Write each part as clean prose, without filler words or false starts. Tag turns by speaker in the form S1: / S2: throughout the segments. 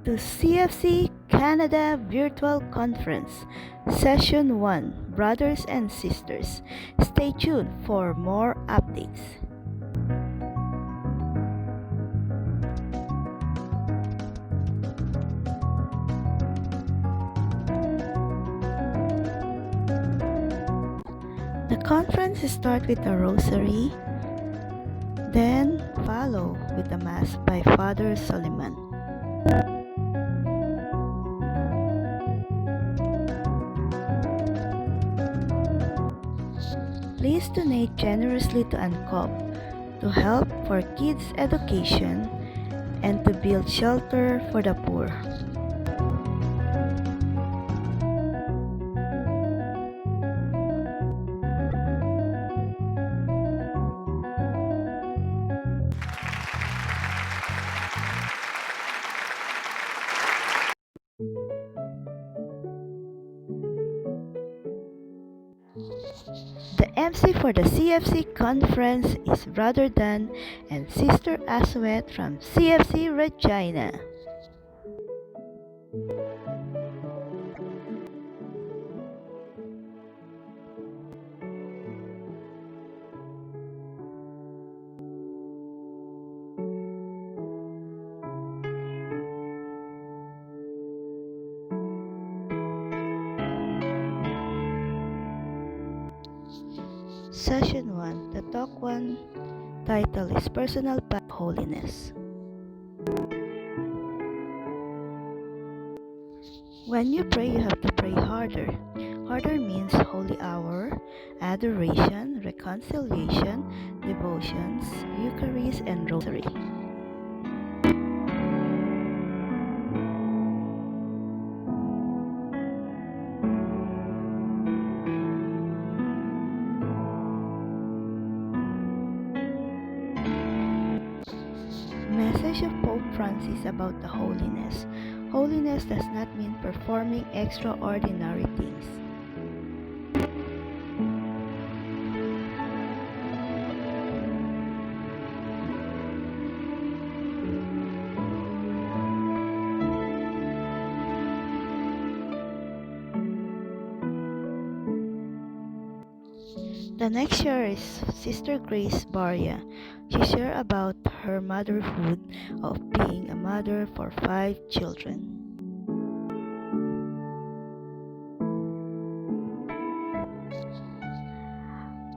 S1: to CFC Canada Virtual Conference, Session 1, Brothers and Sisters. Stay tuned for more updates. The conference starts with a rosary, then follow with a mass by Father Suleiman. Please donate generously to ANCOB to help for kids' education and to build shelter for the poor. The MC for the CFC conference is Brother Dan and Sister Aswet from CFC Regina. Session 1, the Talk 1 title is Personal Path of Holiness. When you pray, you have to pray harder. Harder means holy hour, adoration, reconciliation, devotions, Eucharist, and rosary. Message of Pope Francis about the holiness. Holiness does not mean performing extraordinary things. The next share is Sister Grace Baria. She shared about her motherhood of being a mother for 5 children.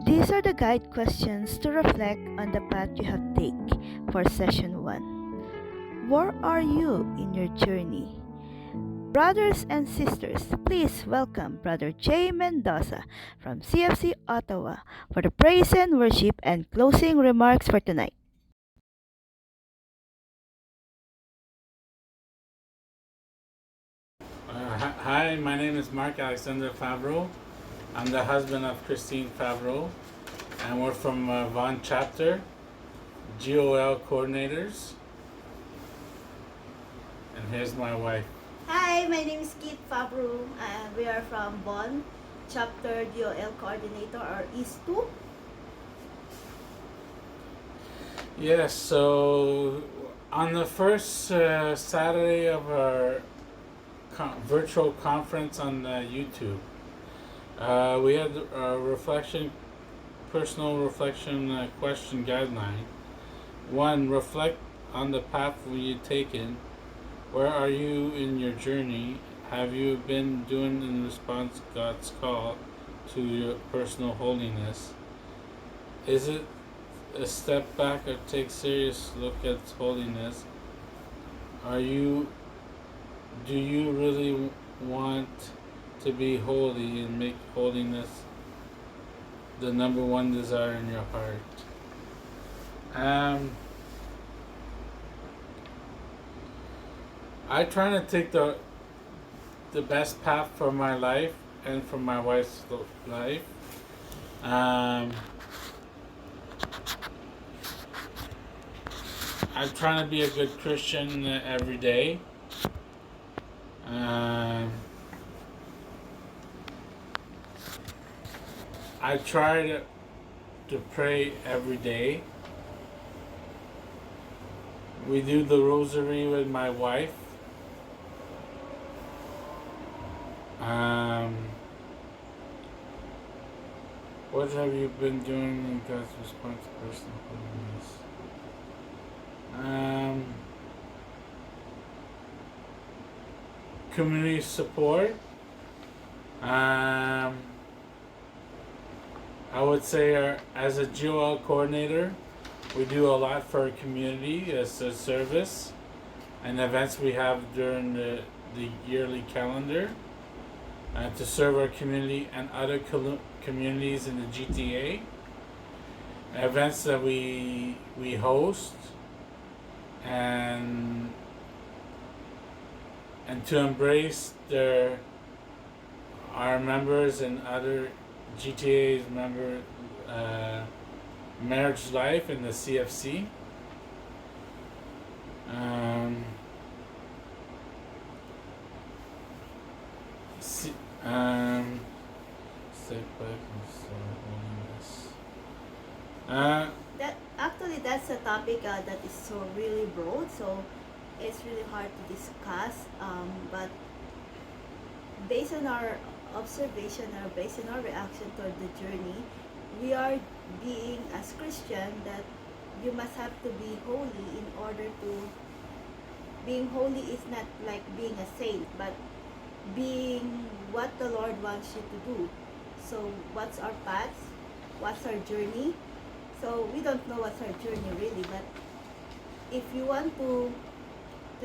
S1: These are the guide questions to reflect on the path you have taken for Session 1. Where are you in your journey? Brothers and sisters, please welcome Brother Jay Mendoza from CFC Ottawa for the praise and worship and closing remarks for tonight.
S2: Hi, my name is Mark Alexander Favreau. I'm the husband of Christine Favreau, and we're from Vaughan Chapter, GOL coordinators. And here's my wife.
S3: Hi, my name is Kit Favreau, and we are from Bonn, Chapter DOL Coordinator, or East 2.
S2: Yes, so on the first Saturday of our virtual conference on YouTube, we had a personal reflection question guideline. 1, reflect on the path you've taken. Where are you in your journey? Have you been doing in response to God's call to your personal holiness? Is it a step back or take serious look at holiness? Do you really want to be holy and make holiness the number one desire in your heart? I try to take the best path for my life and for my wife's life. I'm trying to be a good Christian every day. I try to pray every day. We do the rosary with my wife Um, what have you been doing in God's response to personal holiness? Community support. I would say as a GOL coordinator, we do a lot for our community as a service and events we have during the yearly calendar to serve our community and other communities in the GTA. Events that we host and to embrace our members and other GTA's marriage life in the CFC. Stay back and holiness.
S3: That's a topic that is so really broad, so it's really hard to discuss. But based on our observation or based on our reaction toward the journey, we are being as Christian that you must have to be holy in order to. Being holy is not like being a saint, but being what the Lord wants you to do. So what's our path? What's our journey? So we don't know what's our journey really, but if you want to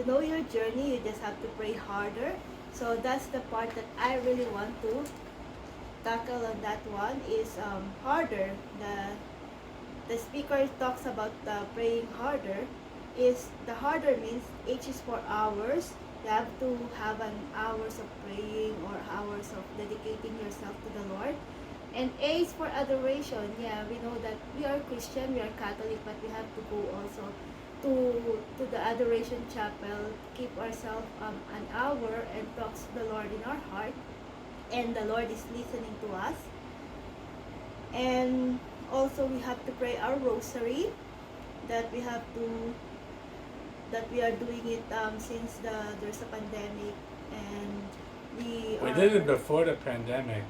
S3: know your journey, you just have to pray harder. So that's the part that I really want to tackle on that one is harder. The speaker talks about praying harder. Is the harder means H is for hours. You have to have an hours of praying or hours of dedicating yourself to the Lord. And A is for adoration. Yeah, we know that we are Christian, we are Catholic, but we have to go also to the adoration chapel, keep ourselves an hour and talk to the Lord in our heart. And the Lord is listening to us. And also we have to pray our rosary that we are doing it since there's a pandemic, and we
S2: did it before the pandemic,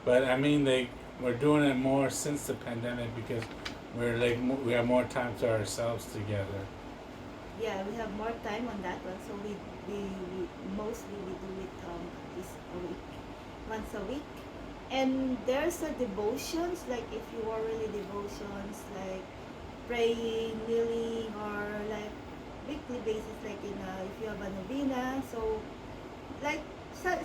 S2: but I mean we're doing it more since the pandemic because we have more time to ourselves together.
S3: Yeah, we have more time on that one, so we mostly we do it once a week. And there's a devotions, like if you are really devotions, like praying, kneeling, or like weekly basis, like if you have a novena, so like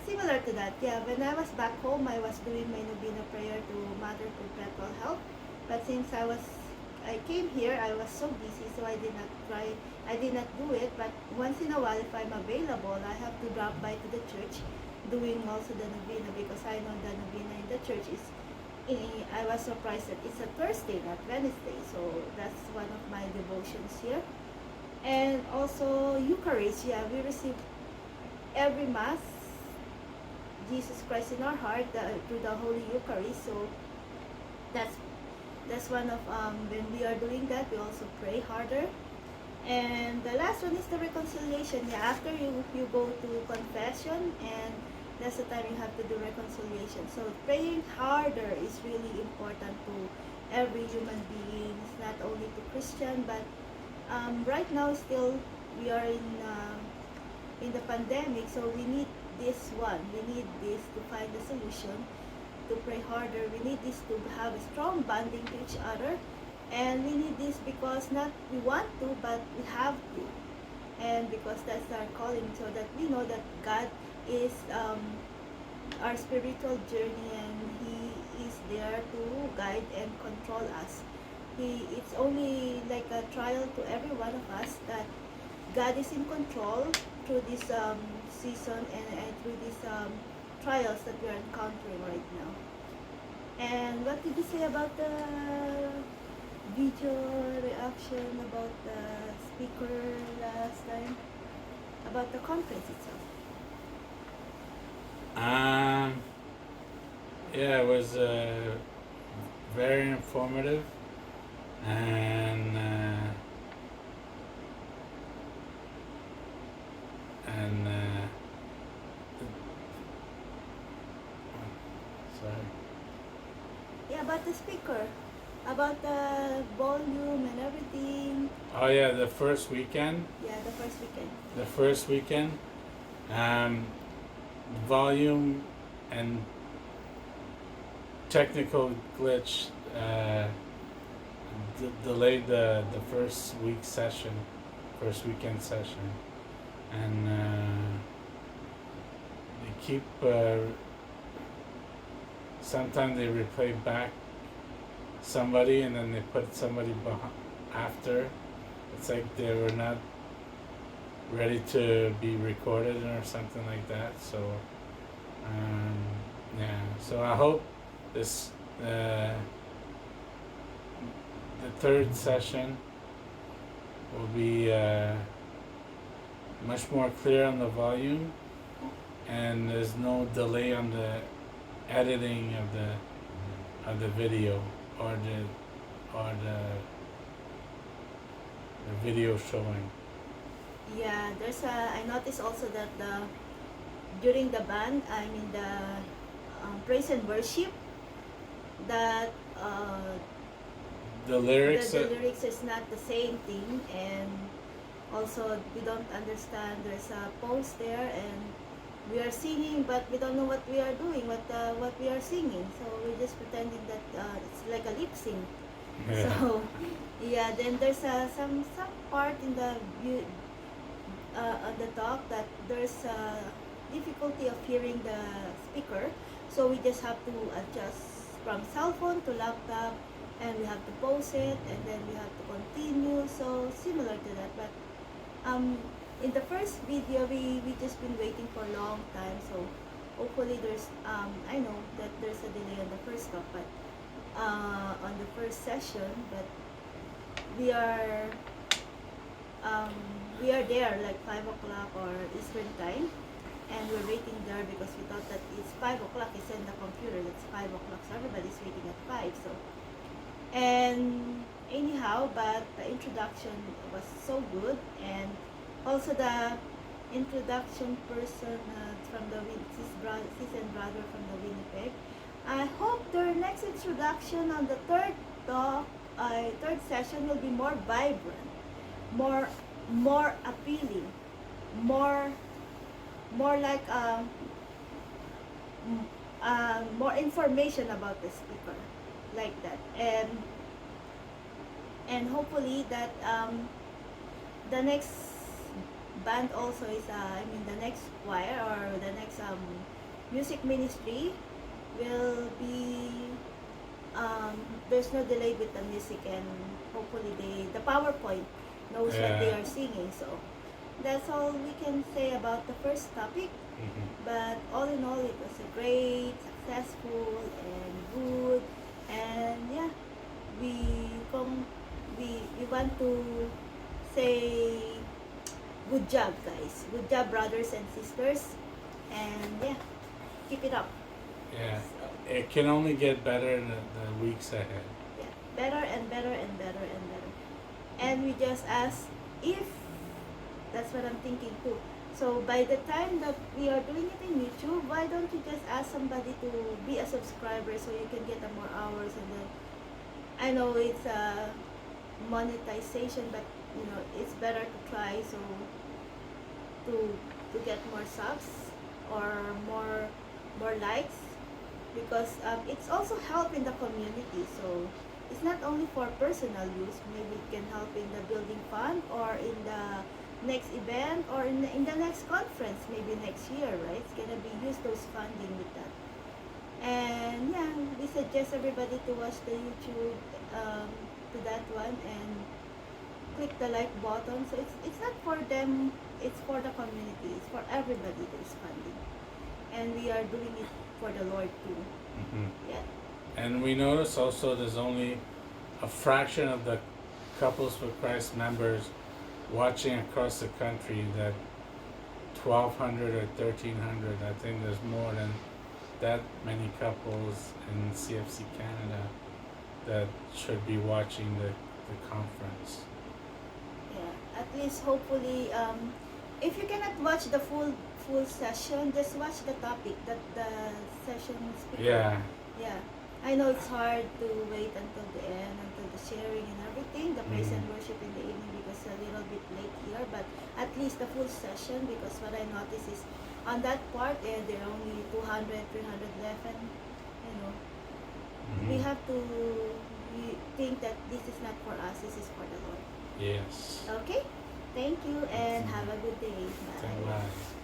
S3: similar to that. Yeah, when I was back home, I was doing my novena prayer to Mother Perpetual Help, but since I came here, I was so busy, so I did not do it. But once in a while, if I'm available, I have to drop by to the church doing also the novena, because I know the novena in the church is I was surprised that it's a Thursday, not Wednesday, so that's one of my devotions here. And also Eucharist, yeah, we receive every Mass Jesus Christ in our heart through the Holy Eucharist. So that's one of when we are doing that, we also pray harder. And the last one is the reconciliation. Yeah, after you go to confession, and that's the time you have to do reconciliation. So praying harder is really important to every human being, not only to Christian, but right now still we are in the pandemic, so we need this one. We need this to find a solution, to pray harder. We need this to have a strong bonding to each other, and we need this because not we want to, but we have to, and because that's our calling, so that we know that God is our spiritual journey, and He is there to guide and control us. It's only like a trial to every one of us that God is in control through this season and through these trials that we are encountering right now. And what did you say about the video reaction about the speaker last time? About the conference itself?
S2: Yeah, it was very informative, and
S3: about the speaker, about the volume and everything.
S2: Oh yeah, the first weekend.
S3: Yeah, the first weekend.
S2: The first weekend, um, volume and technical glitch delayed the first first weekend session, and they keep. Sometimes they replay back somebody, and then they put somebody after. It's like they were not ready to be recorded or something like that. So, yeah. So I hope this the third session will be much more clear on the volume, and there's no delay on the editing of the video or the video showing.
S3: Yeah, there's a. I noticed also that during the band, I mean the praise and worship, that
S2: The lyrics.
S3: the lyrics is not the same thing, and also we don't understand. There's a pause there, and we are singing, but we don't know what we are doing, what we are singing. So we're just pretending that it's like a lip sync.
S2: Yeah.
S3: So yeah, then there's some part in the on the talk that there's a difficulty of hearing the speaker. So we just have to adjust from cell phone to laptop, and we have to pause it, and then we have to continue. So similar to that, but in the first video we just been waiting for a long time. So hopefully there's I know that there's a delay on the first talk, but on the first session, but we are there like 5 o'clock or Eastern time, and we're waiting there because we thought that it's 5 o'clock. It's in the computer. It's 5 o'clock, so everybody's waiting at 5. So, and anyhow, but the introduction was so good, and also the introduction person from the sis and brother from the Winnipeg. I hope their next introduction on the third session will be more vibrant, more appealing, more like more information about the speaker, like that, and hopefully that the next band also is I mean the next choir or the next music ministry will be there's no delay with the music, and hopefully the PowerPoint knows what they are singing. So that's all we can say about the first topic. But all in all, it was a great, successful, and good. And yeah, we want to say good job, guys. Good job, brothers and sisters. And yeah, keep it up.
S2: Yeah, it can only get better in the weeks ahead.
S3: Yeah, better and better and better and better. And we just ask if that's what I'm thinking too. So by the time that we are doing it in YouTube, why don't you just ask somebody to be a subscriber so you can get more hours, and then I know it's a monetization, but you know it's better to try so to get more subs or more likes, because it's also help in the community. So it's not only for personal use. Maybe it can help in the building fund or in the next event or in the next conference, maybe next year, right? It's gonna be used those funding with that. And yeah, we suggest everybody to watch the YouTube to that one and click the like button. So it's not for them, it's for the community, it's for everybody there's funding. And we are doing it for the Lord too. Yeah.
S2: And we notice also there's only a fraction of the Couples for Christ members watching across the country, that 1,200 or 1,300. I think there's more than that many couples in CFC Canada that should be watching the conference.
S3: Yeah, at least hopefully, if you cannot watch the full session, just watch the topic that the session speaker.
S2: Yeah.
S3: Yeah. I know it's hard to wait until the end, until the sharing and everything, the praise and worship in the evening, because a little bit late here, but at least the full session, because what I notice is on that part, there are only 200, 300 left, and you know, we have to think that this is not for us, this is for the Lord.
S2: Yes.
S3: Okay? Thank you and have a good day. Bye.
S2: Bye.